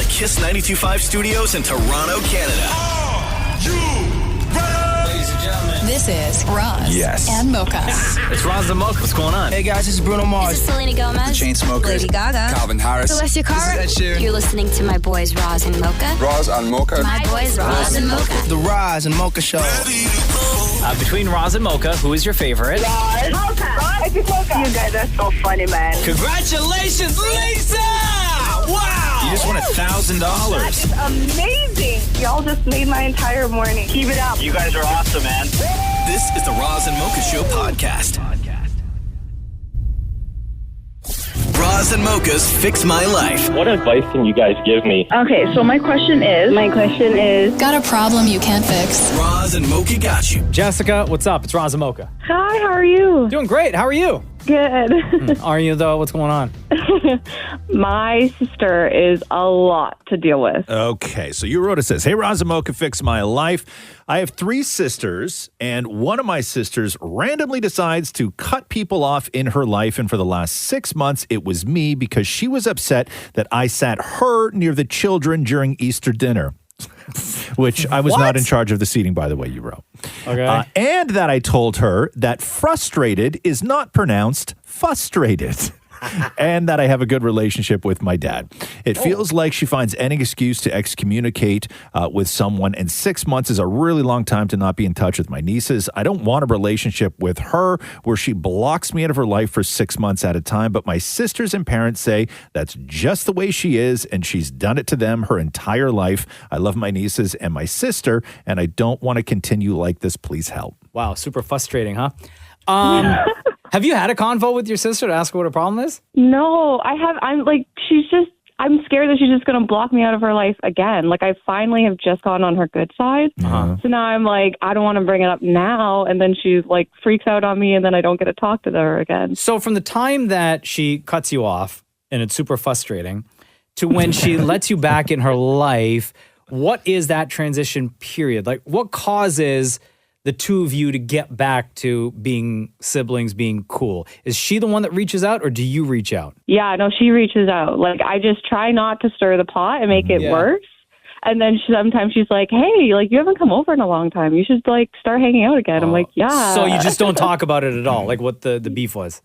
the Kiss 92.5 studios in Toronto, Canada. Are you ready? Ladies and gentlemen, this is Roz and Mocha. it's Roz Mocha. What's going on? Hey guys, this is Bruno Mars. This is Selena Gomez. The Chainsmokers. Lady Gaga. Calvin Harris. Celestia Cara. This is Ed Sheeran. You're listening to my boys Roz and Mocha. Roz and Mocha. My boys Roz and Mocha. The Roz and Mocha Show. Between Roz and Mocha, who is your favorite? Roz. Mocha. Roz. Mocha. You guys are so funny, man. Congratulations, Lisa! Wow! You just won $1,000. That is amazing. Y'all just made my entire morning. Keep it up. You guys are awesome, man. This is the Roz and Mocha Show podcast. Roz and Mocha's Fix My Life. What advice can you guys give me? Okay, so my question is... Got a problem you can't fix? Roz and Mocha got you. Jessica, what's up? It's Roz and Mocha. Hi, how are you? Doing great. How are you? Good. Are you, though? What's going on? My sister is a lot to deal with. Okay, so you wrote, it says, hey, Roz and Mocha, Fix My Life. I have 3 sisters, and one of my sisters randomly decides to cut people off in her life, and for the last 6 months, it was me because she was upset that I sat her near the children during Easter dinner. Which I was not in charge of the seating, by the way, you wrote. Okay. And that I told her that frustrated is not pronounced frustrated. And that I have a good relationship with my dad. It feels like she finds any excuse to excommunicate with someone, and 6 months is a really long time to not be in touch with my nieces. I don't want a relationship with her where she blocks me out of her life for 6 months at a time, but my sisters and parents say that's just the way she is, and she's done it to them her entire life. I love my nieces and my sister, and I don't want to continue like this. Please help. Wow, super frustrating, huh? Have you had a convo with your sister to ask her what her problem is? No, I have. I'm scared that she's just going to block me out of her life again. Like, I finally have just gotten on her good side. So now I'm like, I don't want to bring it up now. And then she like freaks out on me, and then I don't get to talk to her again. So from the time that she cuts you off, and it's super frustrating, to when she lets you back in her life, what is that transition period? Like, what causes the two of you to get back to being siblings, being cool? Is she the one that reaches out, or do you reach out? Yeah, no, she reaches out. Like, I just try not to stir the pot and make it worse. And then sometimes she's like, hey, like, you haven't come over in a long time. You should, like, start hanging out again. I'm like, yeah. So you just don't talk about it at all, like what the beef was?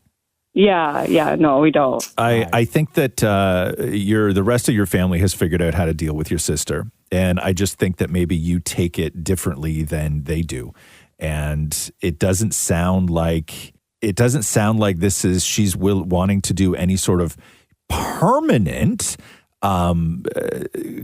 Yeah, no, we don't. I think that the rest of your family has figured out how to deal with your sister. And I just think that maybe you take it differently than they do. And it doesn't sound like she's wanting to do any sort of permanent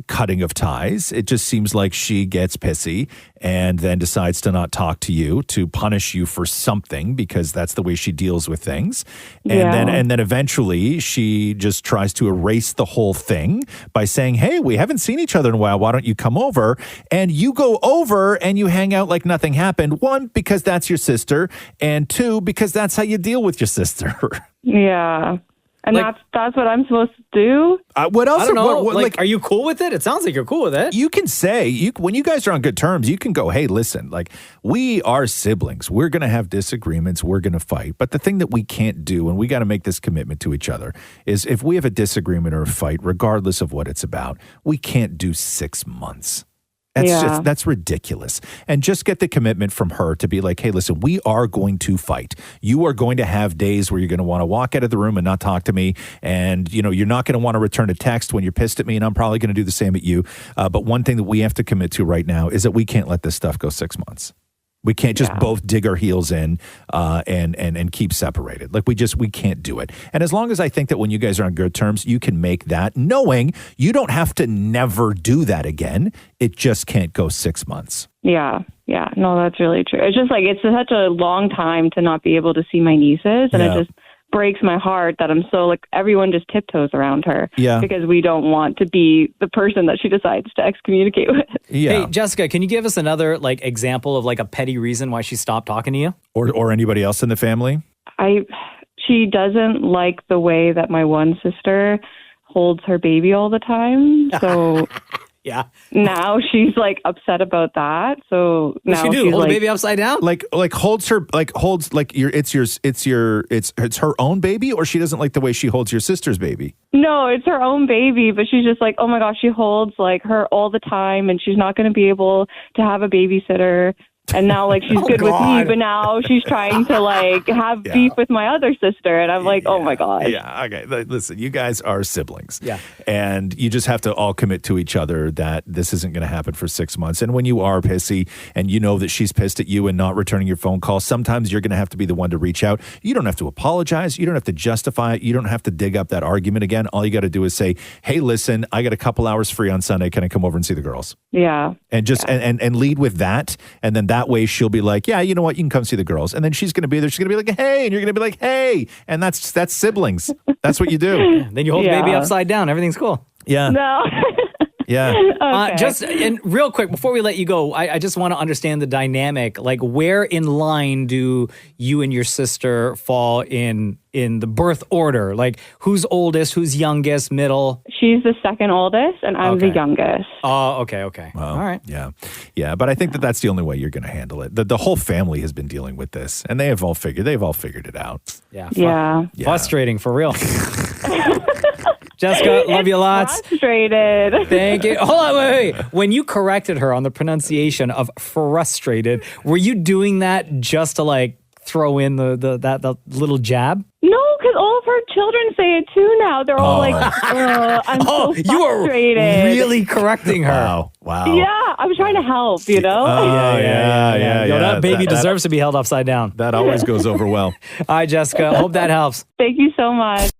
cutting of ties. It just seems like she gets pissy and then decides to not talk to you to punish you for something, because that's the way she deals with things. And then eventually she just tries to erase the whole thing by saying, hey, we haven't seen each other in a while. Why don't you come over? And you go over and you hang out like nothing happened. 1, because that's your sister, and 2, because that's how you deal with your sister. Yeah. And like, that's what I'm supposed to do? What else? I don't know. Like, are you cool with it? It sounds like you're cool with it. You can say, when you guys are on good terms, you can go, hey, listen, like, we are siblings. We're going to have disagreements. We're going to fight. But the thing that we can't do, and we got to make this commitment to each other, is if we have a disagreement or a fight, regardless of what it's about, we can't do 6 months. That's ridiculous. And just get the commitment from her to be like, hey, listen, we are going to fight. You are going to have days where you're going to want to walk out of the room and not talk to me. And, you're not going to want to return a text when you're pissed at me. And I'm probably going to do the same at you. But one thing that we have to commit to right now is that we can't let this stuff go 6 months. We can't just both dig our heels in and keep separated. Like, we can't do it. And as long as I think that when you guys are on good terms, you can make that, knowing you don't have to never do that again. It just can't go 6 months. Yeah. No, that's really true. It's just like, it's such a long time to not be able to see my nieces. And it just breaks my heart that I'm so, like, everyone just tiptoes around her because we don't want to be the person that she decides to excommunicate with. Yeah. Hey, Jessica, can you give us another, like, example of, like, a petty reason why she stopped talking to you? Or anybody else in the family? She doesn't like the way that my one sister holds her baby all the time. So Yeah. Now she's like upset about that. So What now she do? she's Hold like, the baby upside down? Like holds it's her own baby, or she doesn't like the way she holds your sister's baby? no, it's her own baby, but she's just like, oh my gosh, she holds like her all the time, and she's not going to be able to have a babysitter. And now, like, she's good with me, but now she's trying to, like, have beef with my other sister. And I'm like, oh, my God. Yeah, okay. Listen, you guys are siblings. Yeah. And you just have to all commit to each other that this isn't going to happen for 6 months. And when you are pissy and you know that she's pissed at you and not returning your phone calls, sometimes you're going to have to be the one to reach out. You don't have to apologize. You don't have to justify it. You don't have to dig up that argument again. All you got to do is say, hey, listen, I got a couple hours free on Sunday. Can I come over and see the girls? Yeah. And just and lead with that. And then that way she'll be like, yeah, you know what? You can come see the girls. And then she's going to be there. She's going to be like, hey. And you're going to be like, hey. And that's siblings. That's what you do. Then you hold the baby upside down. Everything's cool. Yeah. No. Yeah. Okay. And real quick, before we let you go, I just want to understand the dynamic. Like, where in line do you and your sister fall in the birth order? Like, who's oldest, who's youngest, middle? She's the second oldest, and I'm the youngest. Oh, okay. Well, all right. Yeah. Yeah. But I think that's the only way you're going to handle it. The whole family has been dealing with this, and they've all figured it out. Yeah. Yeah. Frustrating, for real. Jessica, love you lots. Frustrated. Thank you. Hold on, wait. When you corrected her on the pronunciation of frustrated, were you doing that just to like throw in the little jab? No, because all of her children say it too now. They're all like, I'm so frustrated. You are really correcting her. Wow. Yeah, I'm trying to help, you know? Yeah. Yo, that baby deserves to be held upside down. That always goes over well. All right, Jessica. Hope that helps. Thank you so much.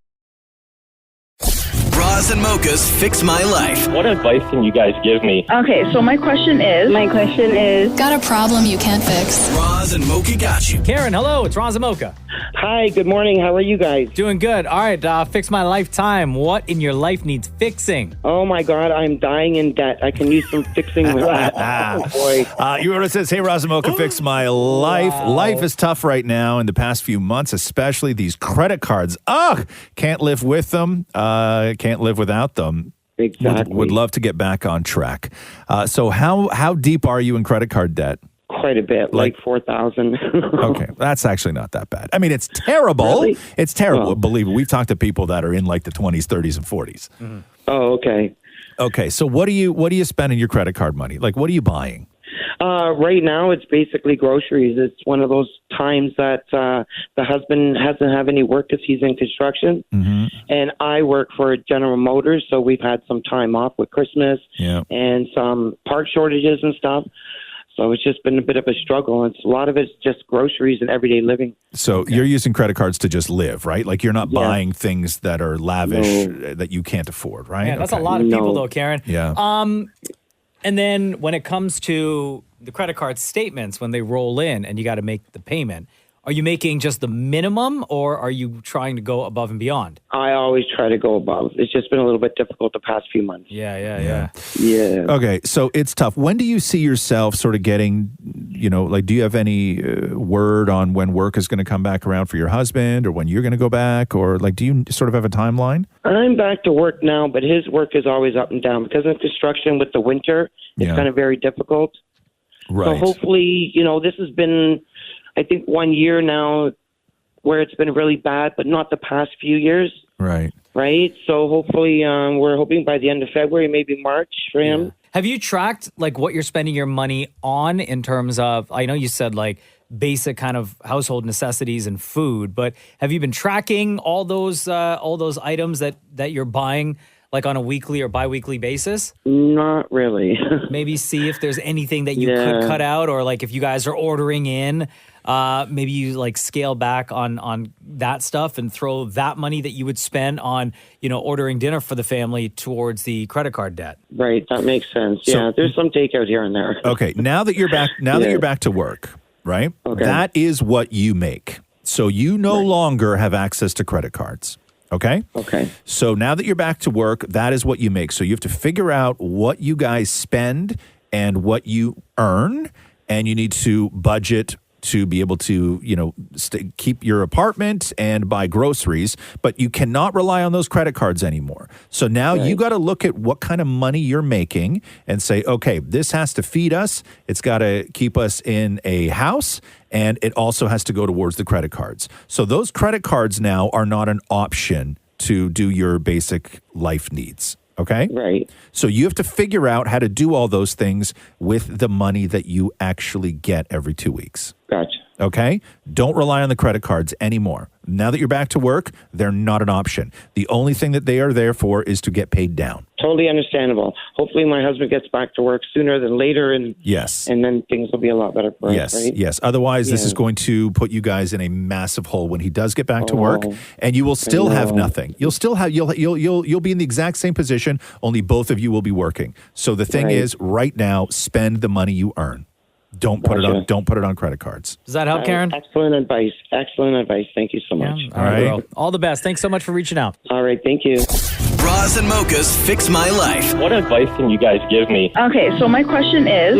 Roz and Mocha's Fix My Life. What advice can you guys give me? Okay, so my question is, Got a problem you can't fix? Roz and Mocha got you. Karen, hello. It's Roz and Mocha. Hi, good morning. How are you guys? Doing good. All right, Fix My Life time. What in your life needs fixing? Oh, my God, I'm dying in debt. I can use some fixing with that. Oh, boy. You wrote it says, hey, Roz and Mocha, fix my life. Wow. Life is tough right now in the past few months, especially these credit cards. Ugh, can't live with them. Can't live without them. Exactly. Would love to get back on track. So how deep are you in credit card debt? Quite a bit, like 4,000. Okay, that's actually not that bad. I mean, it's terrible. Really? It's terrible. Oh. Believe me, we've talked to people that are in like the 20s, 30s, and 40s. Mm-hmm. Oh, okay. Okay, so what do you spending your credit card money? Like, what are you buying? Right now, it's basically groceries. It's one of those times that the husband hasn't have any work because he's in construction, and I work for General Motors, so we've had some time off with Christmas and some part shortages and stuff. So it's just been a bit of a struggle. A lot of it's just groceries and everyday living. So you're using credit cards to just live, right? Like you're not buying things that are lavish that you can't afford, right? Yeah, that's a lot of people though, Karen. Yeah. And then when it comes to the credit card statements, when they roll in and you got to make the payment, are you making just the minimum or are you trying to go above and beyond? I always try to go above. It's just been a little bit difficult the past few months. Yeah. Okay, so it's tough. When do you see yourself sort of getting, like, do you have any word on when work is going to come back around for your husband or when you're going to go back? Or, like, do you sort of have a timeline? I'm back to work now, but his work is always up and down. Because of construction with the winter, it's kind of very difficult. Right. So hopefully, this has been, I think, 1 year now where it's been really bad, but not the past few years. Right. So hopefully we're hoping by the end of February, maybe March for him. Have you tracked like what you're spending your money on in terms of, I know you said like basic kind of household necessities and food, but have you been tracking all those items that you're buying like on a weekly or biweekly basis? Not really. Maybe see if there's anything that you could cut out, or like if you guys are ordering in, maybe you like scale back on that stuff and throw that money that you would spend on, ordering dinner for the family towards the credit card debt. Right. That makes sense. So, there's some takeout here and there. Okay. Now that you're back, that you're back to work, right? Okay. That is what you make. So you no longer have access to credit cards. Okay? Okay. So now that you're back to work, that is what you make. So you have to figure out what you guys spend and what you earn, and you need to budget to be able to, keep your apartment and buy groceries, but you cannot rely on those credit cards anymore. So now you got to look at what kind of money you're making and say, okay, this has to feed us. It's got to keep us in a house, and it also has to go towards the credit cards. So those credit cards now are not an option to do your basic life needs. Okay? Right. So you have to figure out how to do all those things with the money that you actually get every 2 weeks. Gotcha. Okay? Don't rely on the credit cards anymore. Now that you're back to work, they're not an option. The only thing that they are there for is to get paid down. Totally understandable. Hopefully my husband gets back to work sooner than later, and yes, and then things will be a lot better for us, right? Yes. Otherwise, this is going to put you guys in a massive hole when he does get back to work, and you will still have nothing. You'll still have you'll be in the exact same position, only both of you will be working. So the thing is, right now, spend the money you earn. Don't put it on credit cards. Does that help, Karen? Excellent advice. Thank you so much. All right. Girl. All the best. Thanks so much for reaching out. All right. Thank you. Roz and Mocha's Fix My Life. What advice can you guys give me? Okay, so my question is...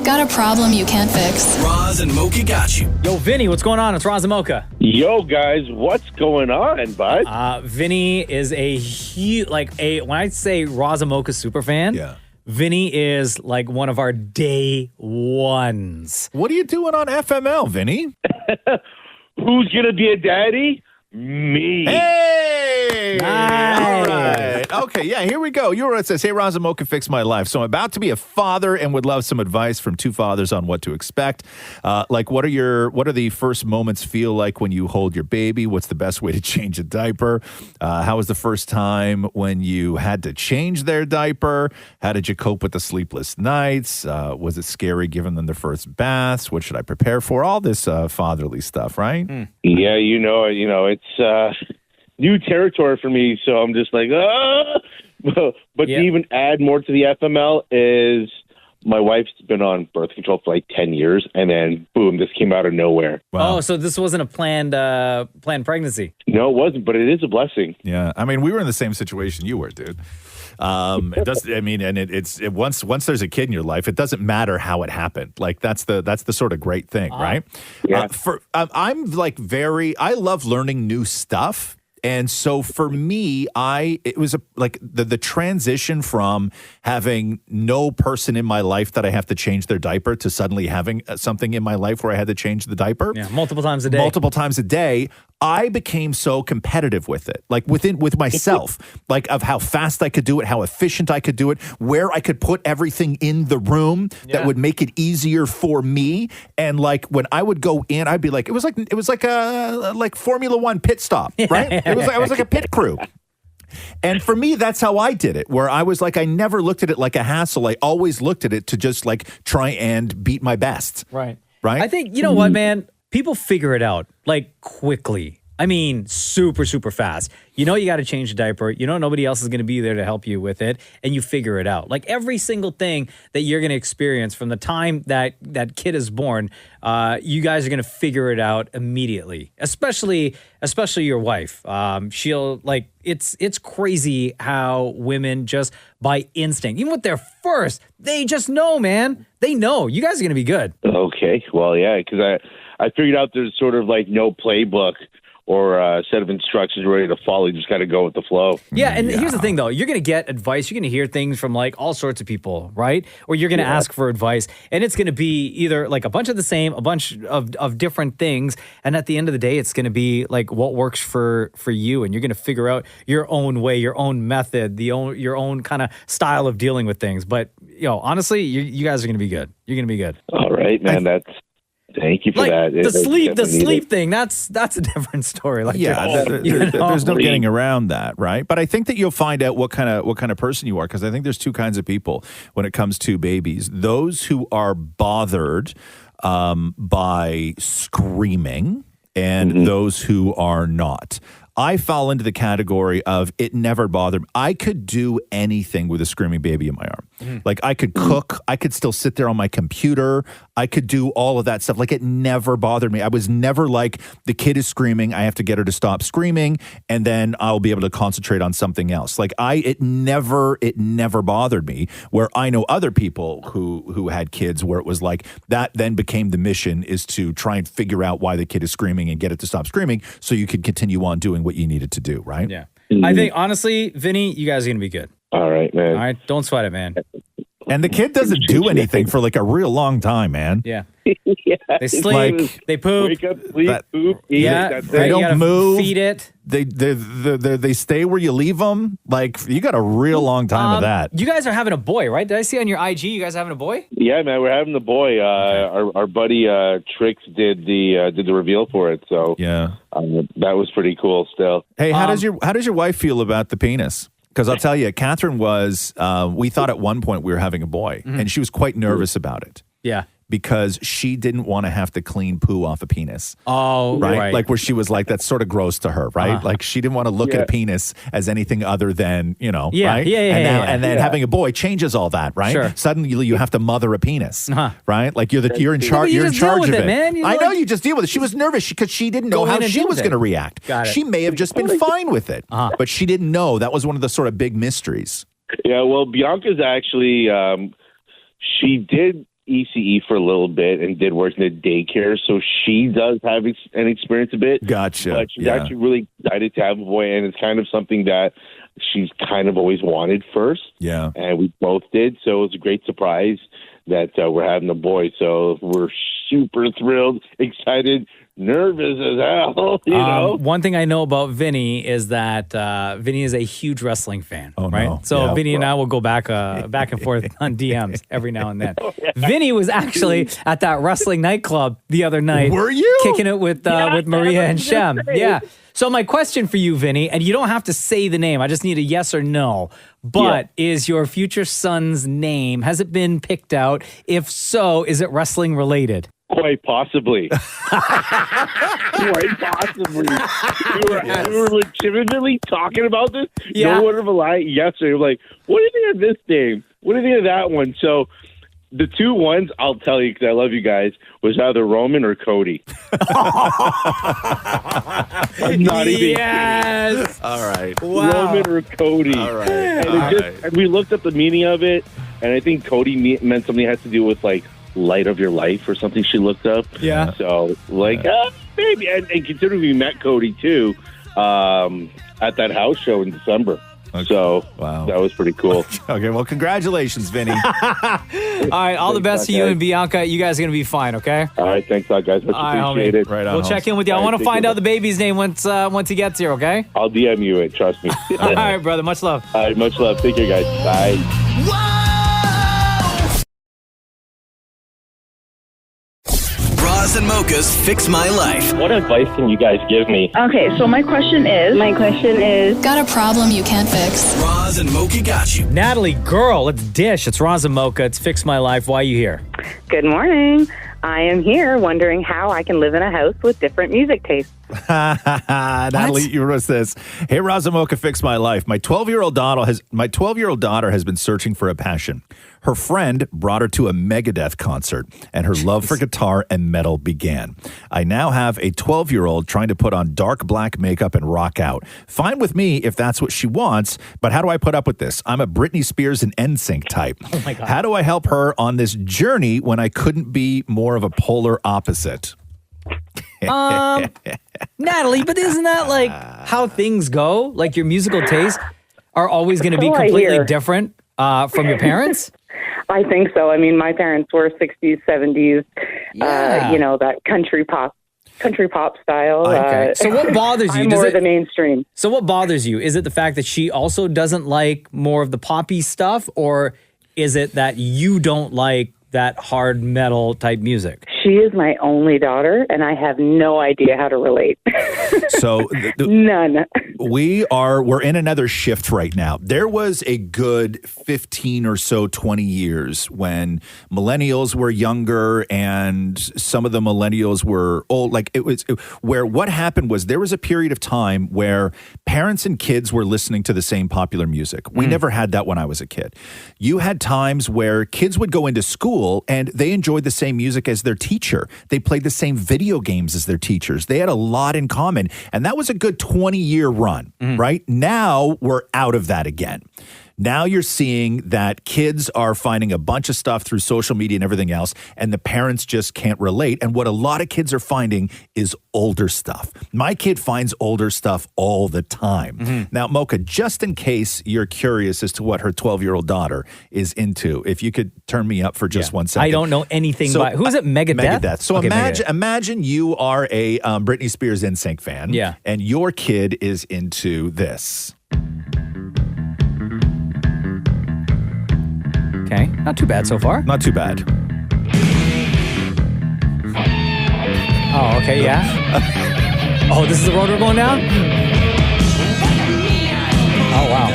Got a problem you can't fix? Roz and Mocha got you. Yo, Vinny, what's going on? It's Roz and Mocha. Yo, guys, what's going on, bud? Vinny is a huge, when I say Roz and Mocha super fan, Vinny is like one of our day ones. What are you doing on FML, Vinny? Who's going to be a daddy? Me. Hey! Nice. All right. Okay, yeah, here we go. It says, hey, Roz and Mocha, fix my life. So I'm about to be a father and would love some advice from two fathers on what to expect. What are the first moments feel like when you hold your baby? What's the best way to change a diaper? How was the first time when you had to change their diaper? How did you cope with the sleepless nights? Was it scary giving them their first baths? What should I prepare for? All this fatherly stuff, right? Yeah, it's new territory for me, so I'm just like, But to even add more to the FML is my wife's been on birth control for like 10 years, and then boom, this came out of nowhere. Wow. Oh, so this wasn't a planned pregnancy? No, it wasn't, but it is a blessing. Yeah, I mean, we were in the same situation you were, dude. It does. I mean, and once there's a kid in your life, it doesn't matter how it happened. Like that's the sort of great thing, right? Yeah. I'm like I love learning new stuff. And so for me, it was the transition from having no person in my life that I have to change their diaper to suddenly having something in my life where I had to change the diaper. Yeah, multiple times a day. I became so competitive with it, with myself, of how fast I could do it, how efficient I could do it, where I could put everything in the room that would make it easier for me. And when I would go in, I'd be like, it was like a Formula One pit stop, right? I was like a pit crew. And for me, that's how I did it, where I was like, I never looked at it like a hassle. I always looked at it to just try and beat my best. Right. Right. I think, you know what, man? People figure it out quickly. I mean, super, super fast. You got to change the diaper. Nobody else is going to be there to help you with it. And you figure it out. Every single thing that you're going to experience from the time that kid is born, you guys are going to figure it out immediately. Especially your wife. She'll it's crazy how women just by instinct, even with their first, they just know, man. They know. You guys are going to be good. Okay. Well, yeah, because I figured out there's sort of no playbook or a set of instructions ready to follow. You just got to go with the flow. Yeah, and here's the thing, though. You're going to get advice. You're going to hear things from, all sorts of people, right? Or you're going to ask for advice, and it's going to be either, a bunch of the same, a bunch of different things, and at the end of the day, it's going to be, what works for you, and you're going to figure out your own way, your own method, your own kind of style of dealing with things. But, honestly, you guys are going to be good. You're going to be good. All right, man. Thank you for that. The sleep thing, that's a different story. There's no getting around that, right? But I think that you'll find out what kind of person you are, because I think there's two kinds of people when it comes to babies. Those who are bothered by screaming and those who are not. I fall into the category of it never bothered me. I could do anything with a screaming baby in my arm. Like I could cook, I could still sit there on my computer, I could do all of that stuff. Like it never bothered me. I was never like, the kid is screaming, I have to get her to stop screaming, and then I'll be able to concentrate on something else. Like it never bothered me. Where I know other people who had kids where it was like that then became the mission, is to try and figure out why the kid is screaming and get it to stop screaming so you could continue on doing what you needed to do, right? Yeah. I think, honestly, Vinny, you guys are going to be good. All right, man. All right? Don't sweat it, man. And the kid doesn't do anything for like a real long time, man. Yeah. Yeah. They sleep, they poop. Wake up, sleep, poop, eat. Yeah. That's They it. You gotta don't move. Feed it. They stay where you leave them. Like you got a real long time of that. You guys are having a boy, right? Did I see on your IG you guys are having a boy? Yeah, man, we're having the boy. Our buddy Trix did the reveal for it, so Yeah. that was pretty cool. Still, Hey, how does your wife feel about the penis? Because I'll tell you, Catherine was. We thought at one point we were having a boy, and she was quite nervous about it. Yeah. Because she didn't want to have to clean poo off a penis. Oh, right. Like where she was like, that's sort of gross to her, right? Like she didn't want to look at a penis as anything other than, right? And then having a boy changes all that, right? Sure. Suddenly you have to mother a penis, right? Like you're in charge. you You're in just deal charge with of it, it, man. I know you just deal with it. She was nervous because she didn't know Go how in and she deal was with going to it. react. Got it. She may have just been fine with it, but she didn't know. That was one of the sort of big mysteries. yeah. Well, Bianca's actually she did ECE for a little bit and did work in the daycare, so she does have an experience a bit. Gotcha. But she's actually really excited to have a boy, and it's kind of something that she's kind of always wanted first. Yeah. And we both did, so it was a great surprise that we're having a boy. So we're super thrilled, excited, nervous as hell, you know? One thing I know about Vinny is that Vinny is a huge wrestling fan, right? no. So Yeah. Vinny and I will go back and forth on DMs every now and then. Vinny was actually at that wrestling nightclub the other night. Were you? Kicking it with Maria and Shem. Yeah. So my question for you, Vinny, and you don't have to say the name, I just need a yes or no, but is your future son's name, has it been picked out? If so, is it wrestling related? Quite possibly. Quite possibly. We were legitimately talking about this. Yeah. No word of a lie yesterday. We're like, what do you think of this name? What do you think of that one? So the two ones, I'll tell you because I love you guys, was either Roman or Cody. I'm not even Yes. All right. Wow. Roman or Cody. All right. And we looked up the meaning of it, and I think Cody meant something that has to do with like light of your life or something she looked up. Yeah. So maybe, and considering we met Cody too at that house show in December. Okay. So wow, that was pretty cool. Okay, well, congratulations, Vinny. All right, all the best to you and Bianca. You guys are going to be fine, okay? All right, thanks a lot, guys. Much appreciated. Right on. We'll check in with you. I want to find out the baby's name once he gets here, okay? I'll DM you it, trust me. All right, brother. Much love. All right, much love. Take care, guys. Bye. Roz and Mocha's Fix My Life. What advice can you guys give me? Okay, so my question is, Got a problem you can't fix? Roz and Mocha got you. Natalie, girl, let's dish. It's Roz and Mocha. It's Fix My Life. Why are you here? Good morning. I am here wondering how I can live in a house with different music tastes. Natalie, you wrote this. Hey, Roz and Mocha, Fix My Life. My 12-year-old daughter has been searching for a passion. Her friend brought her to a Megadeath concert, and her love for guitar and metal began. I now have a 12-year-old trying to put on dark black makeup and rock out. Fine with me if that's what she wants, but how do I put up with this? I'm a Britney Spears and NSYNC type. Oh my God. How do I help her on this journey when I couldn't be more of a polar opposite? Natalie, but isn't that like how things go? Like your musical tastes are always going to be completely different from your parents? I think so. I mean, my parents were 60s, 70s, that country pop style. Okay. So what bothers you? I'm more the mainstream. So what bothers you? Is it the fact that she also doesn't like more of the poppy stuff, or is it that you don't like that hard metal type music? She is my only daughter, and I have no idea how to relate. So none. We're in another shift right now. There was a good 15 or so, 20 years when millennials were younger and some of the millennials were old. Like where what happened was there was a period of time where parents and kids were listening to the same popular music. We never had that when I was a kid. You had times where kids would go into school and they enjoyed the same music as their teacher. They played the same video games as their teachers. They had a lot in common. And that was a good 20-year run, right? Now we're out of that again. Now you're seeing that kids are finding a bunch of stuff through social media and everything else, and the parents just can't relate. And what a lot of kids are finding is older stuff. My kid finds older stuff all the time. Now, Mocha, just in case you're curious as to what her 12-year-old daughter is into, if you could turn me up for just 1 second. I don't know anything about... Who is it, Megadeath? Megadeath. So imagine you are a Britney Spears NSYNC fan, and your kid is into this. Okay, not too bad so far. Not too bad. Oh, okay, yeah. Oh, this is the road we're going down? Oh, wow.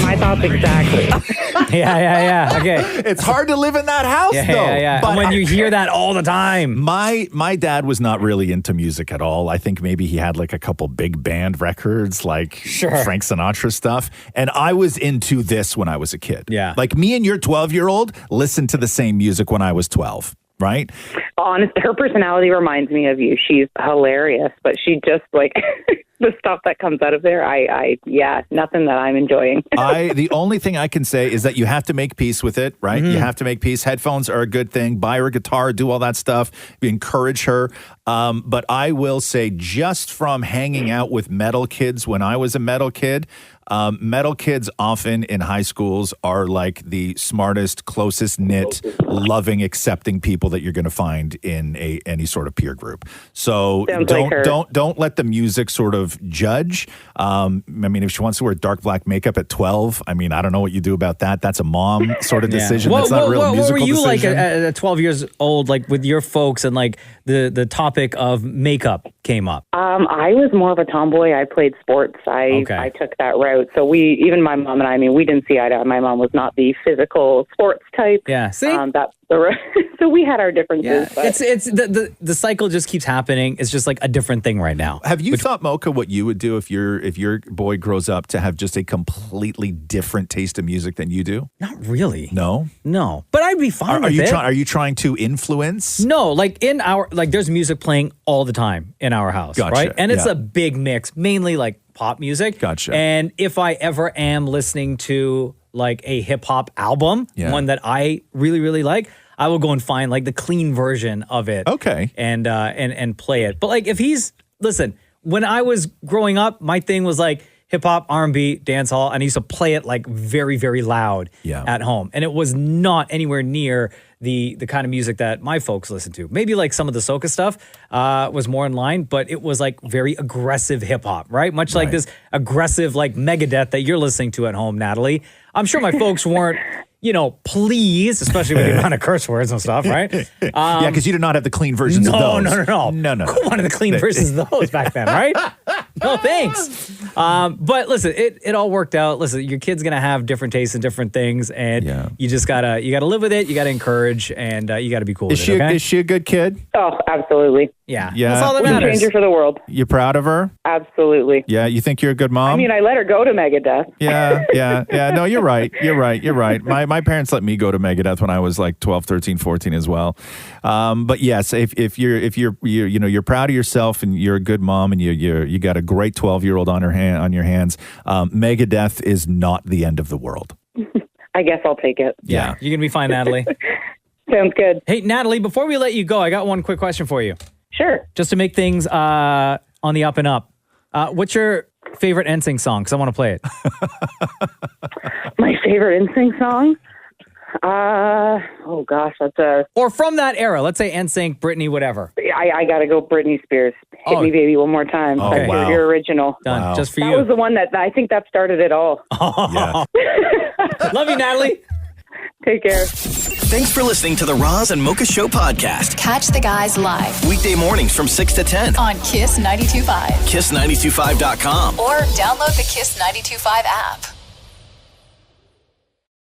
My thoughts exactly. Yeah. Okay. It's hard to live in that house, though. Yeah. But and when you hear that all the time. My dad was not really into music at all. I think maybe he had like a couple big band records, like Frank Sinatra stuff. And I was into this when I was a kid. Yeah. Like me and your 12-year-old listened to the same music when I was 12. Right? Honest, her personality reminds me of you. She's hilarious, but she just like the stuff that comes out of there. Nothing that I'm enjoying. The only thing I can say is that you have to make peace with it, right? You have to make peace. Headphones are a good thing. Buy her a guitar, do all that stuff. Encourage her. But I will say, just from hanging out with metal kids when I was a metal kid, metal kids often in high schools are like the smartest, closest knit, loving, accepting people that you're going to find in any sort of peer group. So don't let the music sort of judge. I mean, if she wants to wear dark black makeup at 12, I mean, I don't know what you do about that. That's a mom sort of decision. That's not a real musical decision. What were you like at 12 years old, like with your folks, and like the topic of makeup came up? I was more of a tomboy. I played sports. I took that route. So even my mom and I mean, we didn't see eye to eye. My mom was not the physical sports type. Yeah, see? So we had our differences. Yeah. It's the cycle just keeps happening. It's just like a different thing right now. Have you thought, Mocha, what you would do if your boy grows up to have just a completely different taste of music than you do? Not really. No? No. But I'd be fine with it. Are you trying to influence? No, like there's music playing all the time in our house, right? And it's a big mix, mainly like pop music. Gotcha. And if I ever am listening to like a hip hop album, one that I really, really like, I will go and find like the clean version of it. Okay. And play it. But like listen, when I was growing up, my thing was like hip hop, R&B, dance hall, and I used to play it like very, very loud at home. And it was not anywhere near the kind of music that my folks listen to. Maybe like some of the soca stuff was more in line, but it was like very aggressive hip hop, right? Much like this aggressive like Megadeath that you're listening to at home, Natalie. I'm sure my folks weren't, pleased, especially with the amount of curse words and stuff, right? Yeah, because you did not have the clean versions of those. No. Who wanted the clean versions of those back then, right? No, thanks. But listen, it all worked out. Listen, your kid's gonna have different tastes and different things, and you just gotta live with it. You gotta encourage, and you gotta be cool with it. Okay? Is she a good kid? Oh, absolutely. Yeah. That's all that We're matters. a changer for the world. You proud of her? Absolutely. Yeah, you think you're a good mom? I mean, I let her go to Megadeath. Yeah. No, you're right. My parents let me go to Megadeath when I was like 12, 13, 14 as well. But yes, if you're proud of yourself and you're a good mom and you got a great 12-year-old on your hands, Megadeath is not the end of the world. I guess I'll take it. Yeah. You're gonna be fine, Natalie. Sounds good. Hey, Natalie, before we let you go, I got one quick question for you. Sure. Just to make things on the up and up. What's your favorite NSYNC song? Because I want to play it. My favorite NSYNC song? Oh gosh, that's a... Or from that era. Let's say NSYNC, Britney, whatever. I got to go Britney Spears. Hit Me Baby one more time. Oh, wow. Your original. Done. Wow. Just for you. That was the one that I think that started it all. Love you, Natalie. Take care. Thanks for listening to the Roz and Mocha Show podcast. Catch the guys live Weekday mornings from 6 to 10 on Kiss 92.5. KISS925.com. Or download the Kiss 92.5 app.